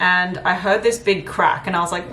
and I heard this big crack and I was like,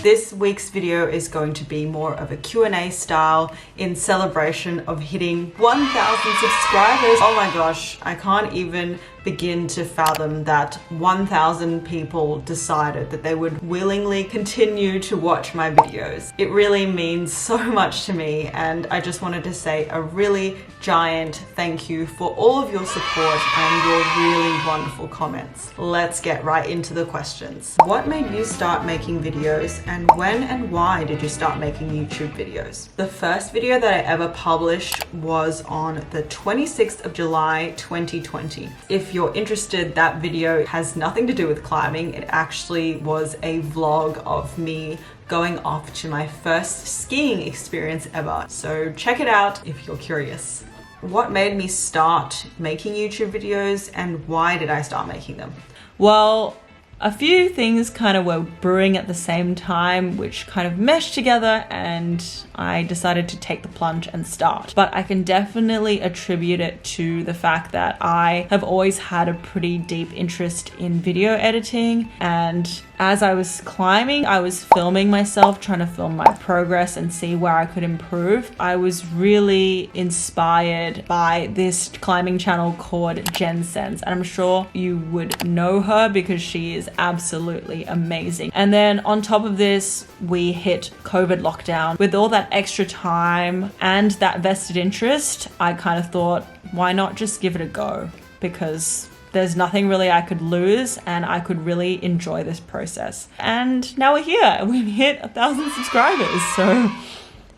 This week's video is going to be more of a Q&A style in celebration of hitting 1,000 subscribers. Oh my gosh, I can't even begin to fathom that 1,000 people decided that they would willingly continue to watch my videos. It really means so much to me, and I just wanted to say a really giant thank you for all of your support and your really wonderful comments. Let's get right into the questions. What made you start making videos, and when and why did you start making YouTube videos? The first video that I ever published was on the 26th of July 2020. If you're interested, that video has nothing to do with climbing. It actually was a vlog of me going off to my first skiing experience ever. So check it out if you're curious. What made me start making YouTube videos, and why did I start making them? Well, a few things kind of were brewing at the same time, which kind of meshed together, and I decided to take the plunge and start. But I can definitely attribute it to the fact that I have always had a pretty deep interest in video editing, and as I was climbing, I was filming myself, trying to film my progress and see where I could improve. I was really inspired by this climbing channel called Jen Sense, and I'm sure you would know her because she is absolutely amazing. And then on top of this, we hit COVID lockdown. With all that extra time and that vested interest, I kind of thought, why not just give it a go? Because there's nothing really I could lose, and I could really enjoy this process. And now we're here. We've hit 1,000 subscribers, so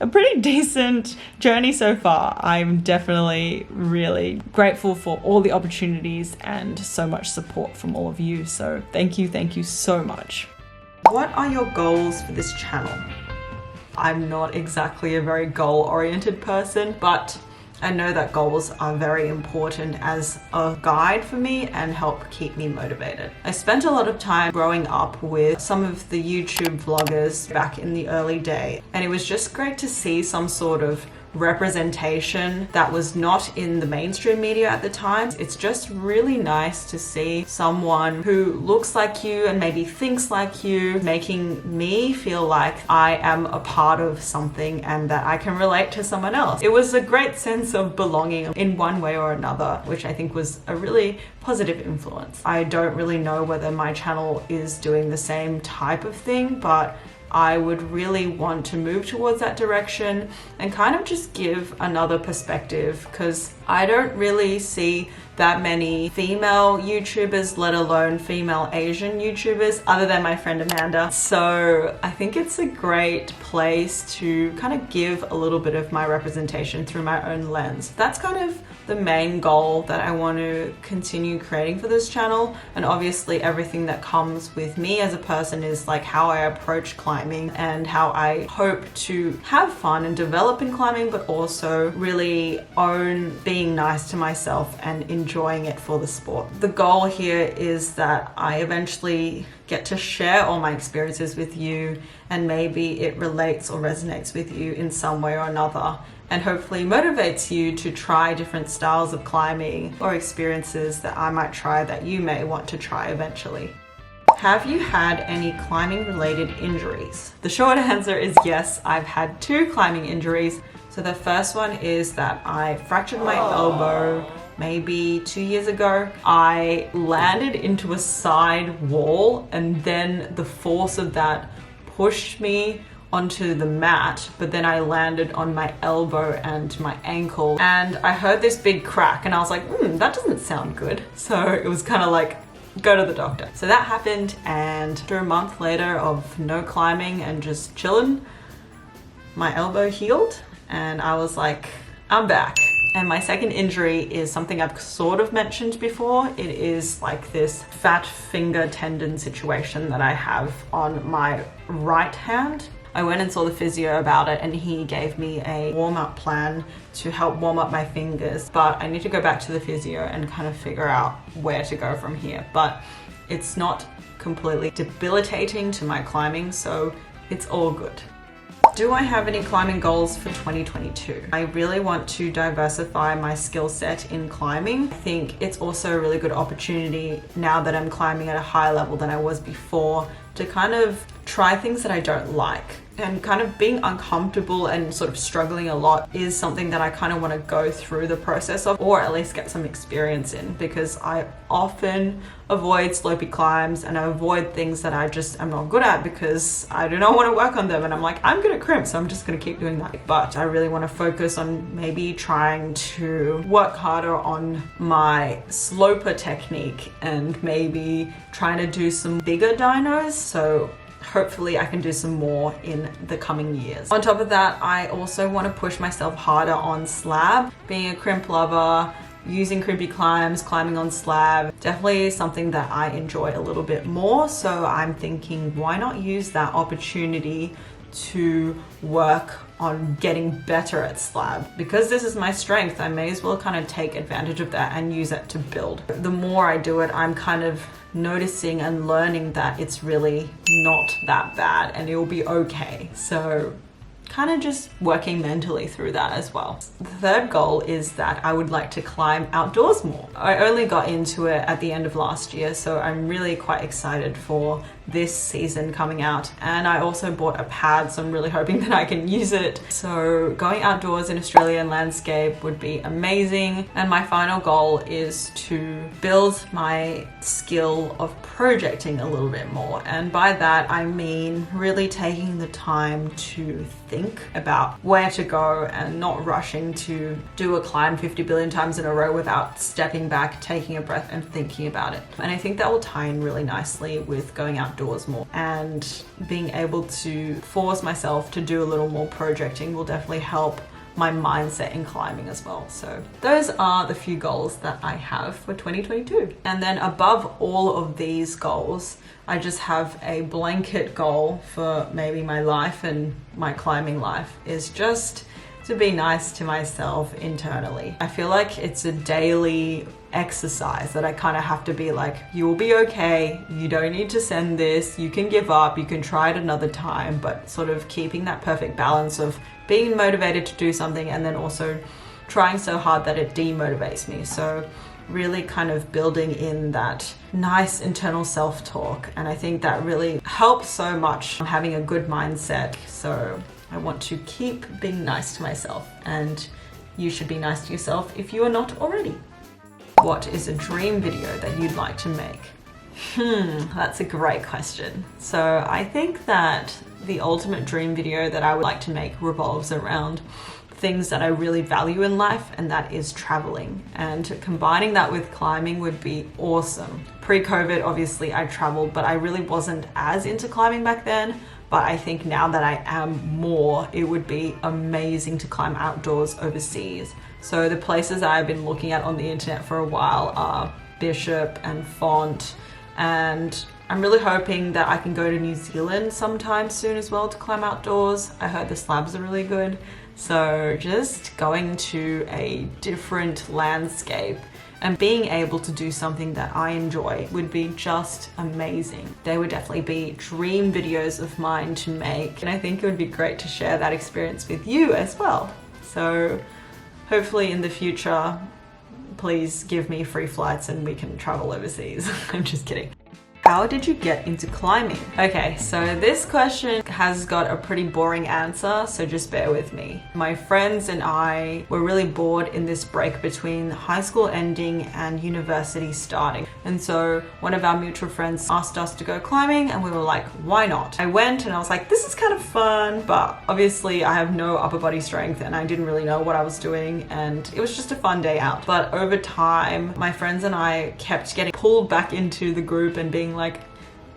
a pretty decent journey so far. I'm definitely really grateful for all the opportunities and so much support from all of you. So thank you so much. What are your goals for this channel? I'm not exactly a very goal-oriented person, but I know that goals are very important as a guide for me and help keep me motivated. I spent a lot of time growing up with some of the YouTube vloggers back in the early day, and it was just great to see some sort of representation that was not in the mainstream media at the time. It's just really nice to see someone who looks like you and maybe thinks like you, making me feel like I am a part of something and that I can relate to someone else. It was a great sense of belonging in one way or another, which I think was a really positive influence. I don't really know whether my channel is doing the same type of thing, but I would really want to move towards that direction and kind of just give another perspective, because I don't really see that many female YouTubers, let alone female Asian YouTubers, other than my friend Amanda. So I think it's a great place to kind of give a little bit of my representation through my own lens. That's kind of the main goal that I want to continue creating for this channel. And obviously everything that comes with me as a person is like how I approach climbing and how I hope to have fun and develop in climbing, but also really own being nice to myself and enjoying it for the sport. The goal here is that I eventually get to share all my experiences with you, and maybe it relates or resonates with you in some way or another, and hopefully motivates you to try different styles of climbing or experiences that I might try that you may want to try eventually. Have you had any climbing related injuries? The short answer is yes, I've had 2 climbing injuries. So the first one is that I fractured my elbow maybe 2 years ago. I landed into a side wall, and then the force of that pushed me onto the mat, but then I landed on my elbow and my ankle, and I heard this big crack and I was like, that doesn't sound good. So it was kind of like, go to the doctor. So that happened, and after a month later of no climbing and just chilling, my elbow healed and I was like, I'm back. And my second injury is something I've sort of mentioned before. It is like this fat finger tendon situation that I have on my right hand. I went and saw the physio about it, and he gave me a warm-up plan to help warm up my fingers, but I need to go back to the physio and kind of figure out where to go from here. But it's not completely debilitating to my climbing, so it's all good. Do I have any climbing goals for 2022? I really want to diversify my skill set in climbing. I think it's also a really good opportunity now that I'm climbing at a higher level than I was before to kind of try things that I don't like. And kind of being uncomfortable and sort of struggling a lot is something that I kind of want to go through the process of, or at least get some experience in, because I often avoid slopey climbs and I avoid things that I just am not good at because I do not want to work on them, and I'm like, I'm good at crimp, so I'm just going to keep doing that. But I really want to focus on maybe trying to work harder on my sloper technique and maybe trying to do some bigger dynos. So hopefully I can do some more in the coming years. On top of that, I also want to push myself harder on slab. Being a crimp lover, using crimpy climbs, climbing on slab, definitely something that I enjoy a little bit more. So I'm thinking, why not use that opportunity to work on getting better at slab? Because this is my strength, I may as well kind of take advantage of that and use it to build. The more I do it, I'm kind of noticing and learning that it's really not that bad and it'll be okay. So kind of just working mentally through that as well. The third goal is that I would like to climb outdoors more. I only got into it at the end of last year, so I'm really quite excited for this season coming out. And I also bought a pad, so I'm really hoping that I can use it. So going outdoors in Australian landscape would be amazing. And my final goal is to build my skill of projecting a little bit more. And by that, I mean really taking the time to think about where to go and not rushing to do a climb 50 billion times in a row without stepping back, taking a breath and thinking about it. And I think that will tie in really nicely with going outdoors more, and being able to force myself to do a little more projecting will definitely help my mindset in climbing as well. So those are the few goals that I have for 2022. And then above all of these goals, I just have a blanket goal for maybe my life and my climbing life, is just to be nice to myself internally. I feel like it's a daily exercise that I kind of have to be like, you will be okay, you don't need to send this, you can give up, you can try it another time, but sort of keeping that perfect balance of being motivated to do something and then also trying so hard that it demotivates me. So really kind of building in that nice internal self-talk, and I think that really helps so much having a good mindset. So I want to keep being nice to myself, and you should be nice to yourself if you are not already. What is a dream video that you'd like to make? That's a great question. So I think that the ultimate dream video that I would like to make revolves around things that I really value in life, and that is traveling. And combining that with climbing would be awesome. Pre-COVID, obviously I traveled, but I really wasn't as into climbing back then. But I think now that I am more, it would be amazing to climb outdoors overseas. So the places I've been looking at on the internet for a while are Bishop and Font, and I'm really hoping that I can go to New Zealand sometime soon as well to climb outdoors. I heard the slabs are really good. So just going to a different landscape and being able to do something that I enjoy would be just amazing. They would definitely be dream videos of mine to make, and I think it would be great to share that experience with you as well. So hopefully in the future, please give me free flights and we can travel overseas. I'm just kidding. How did you get into climbing? Okay, so this question has got a pretty boring answer, so just bear with me. My friends and I were really bored in this break between high school ending and university starting. And so one of our mutual friends asked us to go climbing, and we were like, why not? I went and I was like, this is kind of fun, but obviously I have no upper body strength and I didn't really know what I was doing, and it was just a fun day out. But over time, my friends and I kept getting pulled back into the group and being like,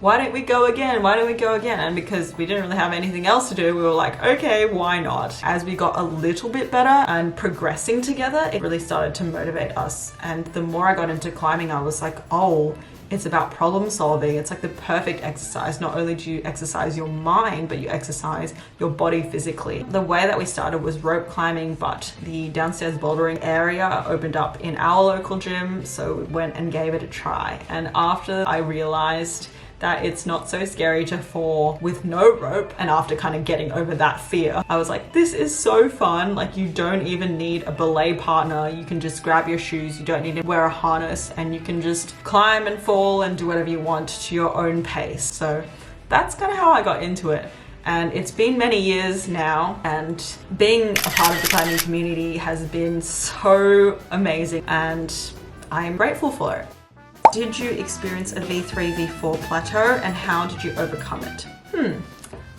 why don't we go again? Why don't we go again? And because we didn't really have anything else to do, we were like, okay, why not? As we got a little bit better and progressing together, it really started to motivate us. And the more I got into climbing, I was like, oh, It's about problem solving. It's like the perfect exercise. Not only do you exercise your mind, but you exercise your body physically. The way that we started was rope climbing, but the downstairs bouldering area opened up in our local gym, so we went and gave it a try. And after I realized that it's not so scary to fall with no rope, and after kind of getting over that fear, I was like, this is so fun. Like, you don't even need a belay partner. You can just grab your shoes. You don't need to wear a harness, and you can just climb and fall and do whatever you want to your own pace. So that's kind of how I got into it. And it's been many years now, and being a part of the climbing community has been so amazing, and I am grateful for it. Did you experience a V3, V4 plateau, and how did you overcome it?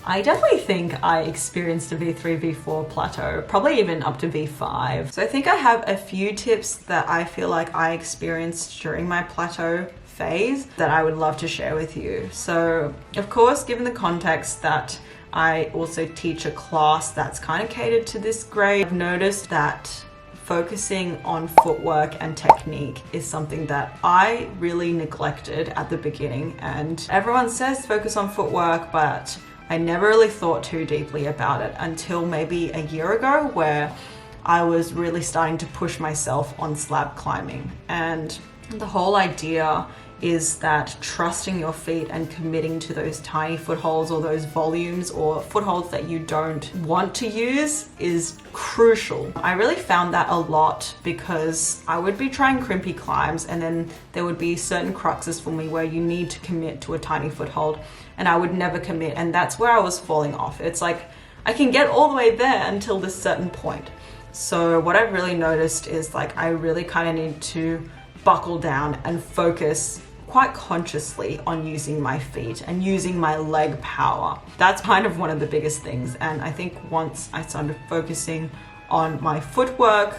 I definitely think I experienced a V3, V4 plateau, probably even up to V5. So I think I have a few tips that I feel like I experienced during my plateau phase that I would love to share with you. So of course, given the context that I also teach a class that's kind of catered to this grade, I've noticed that focusing on footwork and technique is something that I really neglected at the beginning. And everyone says focus on footwork, but I never really thought too deeply about it until maybe a year ago, where I was really starting to push myself on slab climbing. And the whole idea is that trusting your feet and committing to those tiny footholds or those volumes or footholds that you don't want to use is crucial. I really found that a lot because I would be trying crimpy climbs, and then there would be certain cruxes for me where you need to commit to a tiny foothold, and I would never commit, and that's where I was falling off. It's like I can get all the way there until this certain point. So what I've really noticed is like I really kind of need to buckle down and focus quite consciously on using my feet and using my leg power. That's kind of one of the biggest things. And I think once I started focusing on my footwork,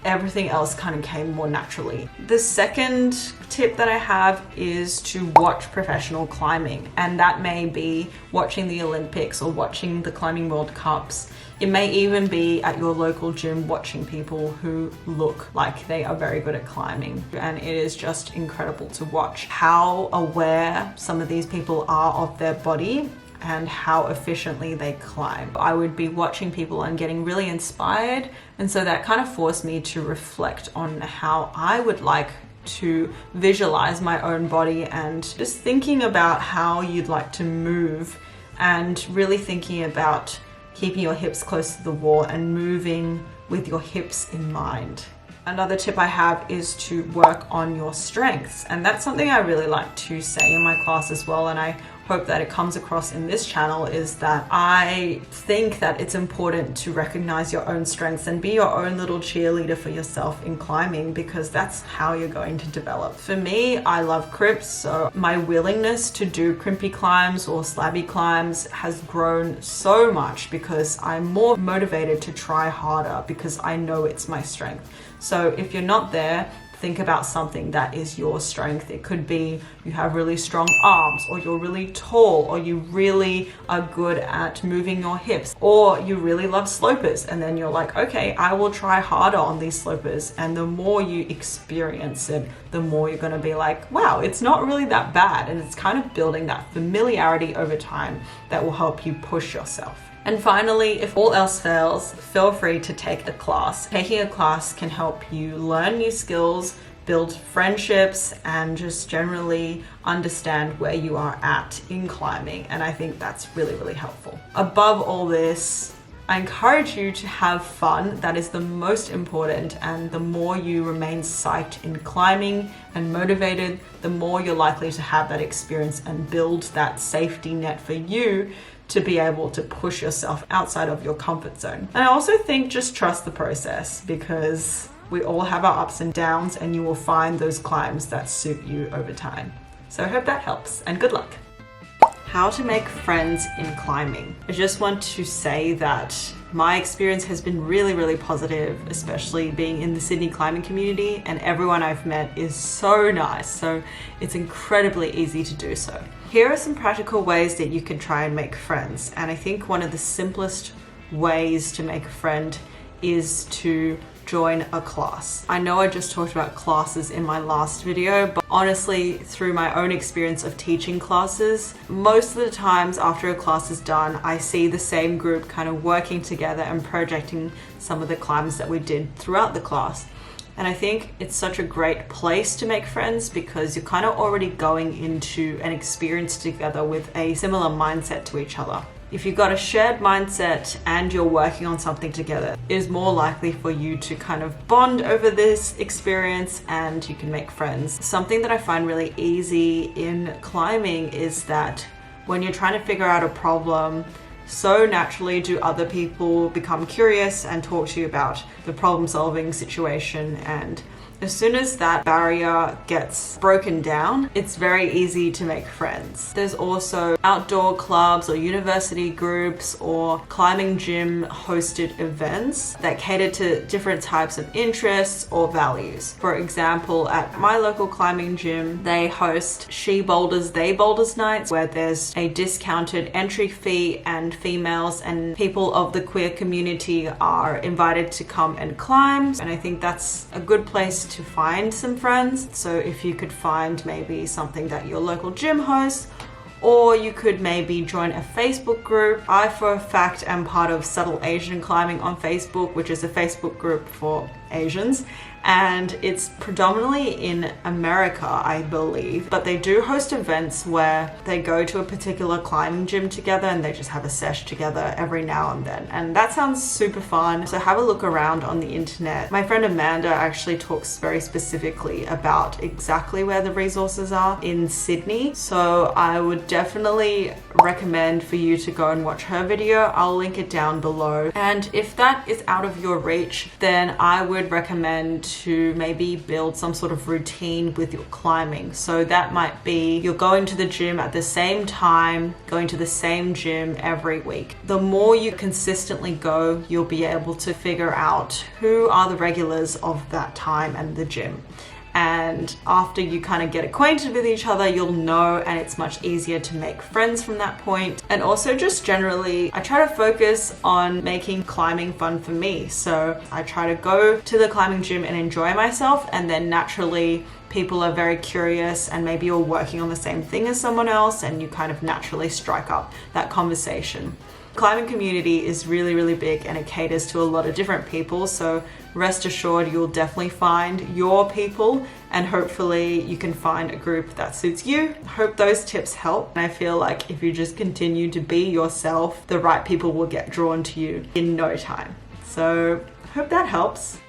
everything else kind of came more naturally. The second tip that I have is to watch professional climbing, and that may be watching the Olympics or watching the Climbing World Cups. It may even be at your local gym watching people who look like they are very good at climbing. And it is just incredible to watch how aware some of these people are of their body and how efficiently they climb. I would be watching people and getting really inspired, and so that kind of forced me to reflect on how I would like to visualize my own body, and just thinking about how you'd like to move, and really thinking about keeping your hips close to the wall and moving with your hips in mind. Another tip I have is to work on your strengths, and that's something I really like to say in my class as well, and I hope that it comes across in this channel, is that I think that it's important to recognize your own strengths and be your own little cheerleader for yourself in climbing, because that's how you're going to develop. For me, I love crimps, so my willingness to do crimpy climbs or slabby climbs has grown so much because I'm more motivated to try harder because I know it's my strength. So if you're not there, think about something that is your strength. It could be you have really strong arms, or you're really tall, or you really are good at moving your hips, or you really love slopers, and then you're like, okay, I will try harder on these slopers. And the more you experience it, the more you're going to be like, wow, it's not really that bad. And it's kind of building that familiarity over time that will help you push yourself. And finally, if all else fails, feel free to take a class. Taking a class can help you learn new skills, build friendships, and just generally understand where you are at in climbing. And I think that's really, really helpful. Above all this, I encourage you to have fun. That is the most important. And the more you remain psyched in climbing and motivated, the more you're likely to have that experience and build that safety net for you to be able to push yourself outside of your comfort zone. And I also think just trust the process, because we all have our ups and downs, and you will find those climbs that suit you over time. So I hope that helps, and good luck. How to make friends in climbing. I just want to say that my experience has been really, really positive, especially being in the Sydney climbing community, and everyone I've met is so nice, so it's incredibly easy to do so. Here are some practical ways that you can try and make friends, and I think one of the simplest ways to make a friend is to join a class. I know I just talked about classes in my last video, but honestly, through my own experience of teaching classes, most of the times after a class is done, I see the same group kind of working together and projecting some of the climbs that we did throughout the class. And I think it's such a great place to make friends because you're kind of already going into an experience together with a similar mindset to each other. If you've got a shared mindset and you're working on something together, it is more likely for you to kind of bond over this experience and you can make friends. Something that I find really easy in climbing is that when you're trying to figure out a problem, so naturally do other people become curious and talk to you about the problem-solving situation, and as soon as that barrier gets broken down, it's very easy to make friends. There's also outdoor clubs or university groups or climbing gym hosted events that cater to different types of interests or values. For example, at my local climbing gym, they host She Boulders, They Boulders nights where there's a discounted entry fee and females and people of the queer community are invited to come and climb. And I think that's a good place to find some friends. So if you could find maybe something that your local gym hosts, or you could maybe join a Facebook group. I, for a fact, am part of Subtle Asian Climbing on Facebook, which is a Facebook group for Asians. And it's predominantly in America, I believe, but they do host events where they go to a particular climbing gym together and they just have a sesh together every now and then. And that sounds super fun. So have a look around on the internet. My friend Amanda actually talks very specifically about exactly where the resources are in Sydney. So I would definitely recommend for you to go and watch her video. I'll link it down below. And if that is out of your reach, then I would recommend to maybe build some sort of routine with your climbing. So that might be you're going to the gym at the same time, going to the same gym every week. The more you consistently go, you'll be able to figure out who are the regulars of that time and the gym. And after you kind of get acquainted with each other, you'll know, and it's much easier to make friends from that point. And also just generally, I try to focus on making climbing fun for me. So I try to go to the climbing gym and enjoy myself, and then naturally people are very curious and maybe you're working on the same thing as someone else and you kind of naturally strike up that conversation. Climbing community is really, really big and it caters to a lot of different people. So rest assured you'll definitely find your people and hopefully you can find a group that suits you. I hope those tips help. And I feel like if you just continue to be yourself, the right people will get drawn to you in no time. So I hope that helps.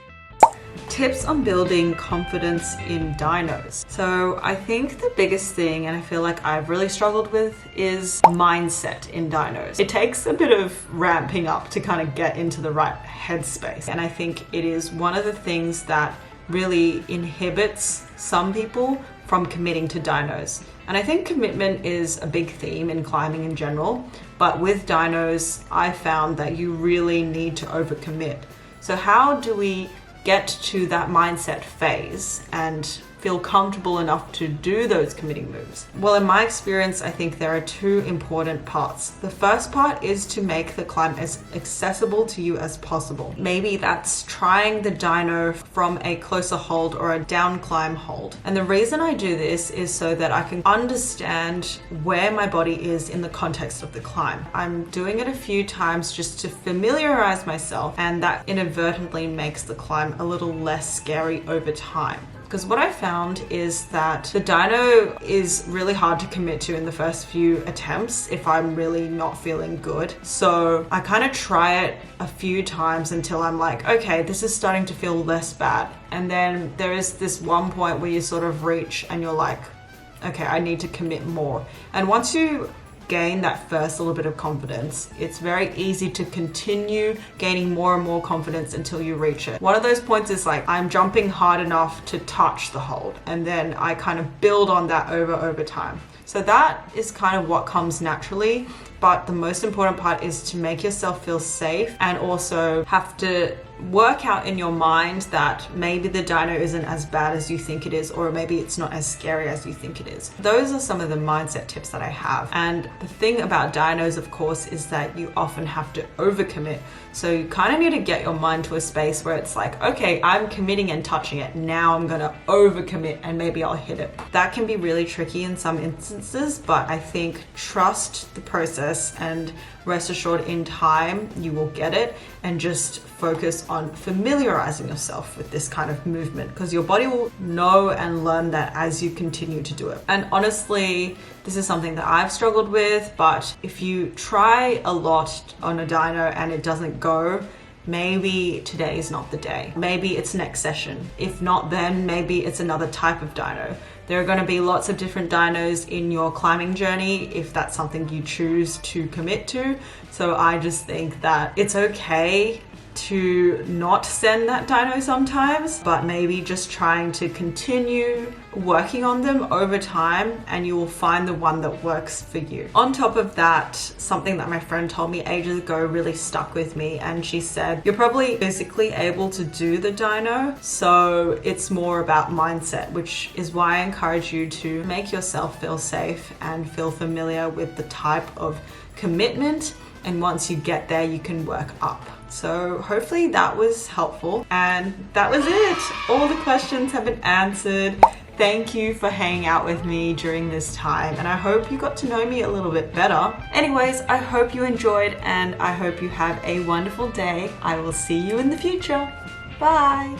Tips on building confidence in dynos. So I think the biggest thing, and I feel like I've really struggled with, is mindset in dynos. It takes a bit of ramping up to kind of get into the right headspace. And I think it is one of the things that really inhibits some people from committing to dynos. And I think commitment is a big theme in climbing in general, but with dynos, I found that you really need to overcommit. So how do we get to that mindset phase and feel comfortable enough to do those committing moves? Well, in my experience, I think there are two important parts. The first part is to make the climb as accessible to you as possible. Maybe that's trying the dyno from a closer hold or a down climb hold. And the reason I do this is so that I can understand where my body is in the context of the climb. I'm doing it a few times just to familiarize myself, and that inadvertently makes the climb a little less scary over time. Because what I found is that the dyno is really hard to commit to in the first few attempts if I'm really not feeling good. So I kind of try it a few times until I'm like, okay, this is starting to feel less bad. And then there is this one point where you sort of reach and you're like, okay, I need to commit more. And once you gain that first little bit of confidence, it's very easy to continue gaining more and more confidence until you reach it. One of those points is like, I'm jumping hard enough to touch the hold, and then I kind of build on that over time. So that is kind of what comes naturally, but the most important part is to make yourself feel safe and also have to work out in your mind that maybe the dyno isn't as bad as you think it is, or maybe it's not as scary as you think it is. Those are some of the mindset tips that I have. And The thing about dynos, of course, is that you often have to overcommit. So you kind of need to get your mind to a space where it's like, okay, I'm committing and touching it. Now I'm gonna overcommit and maybe I'll hit it. That can be really tricky in some instances, but I think trust the process and rest assured in time you will get it, and just focus on familiarizing yourself with this kind of movement, because your body will know and learn that as you continue to do it. And honestly, this is something that I've struggled with, but if you try a lot on a dyno and it doesn't go, maybe today is not the day. Maybe it's next session. If not, then maybe it's another type of dyno. There are going to be lots of different dynos in your climbing journey if that's something you choose to commit to. So I just think that it's okay to not send that dyno sometimes, but maybe just trying to continue working on them over time, and you will find the one that works for you. On top of that, something that my friend told me ages ago really stuck with me, and she said, you're probably physically able to do the dyno, so it's more about mindset, which is why I encourage you to make yourself feel safe and feel familiar with the type of commitment, and once you get there, you can work up. So hopefully that was helpful, and that was it. All the questions have been answered. Thank you for hanging out with me during this time, and I hope you got to know me a little bit better. Anyways, I hope you enjoyed, and I hope you have a wonderful day. I will see you in the future. Bye.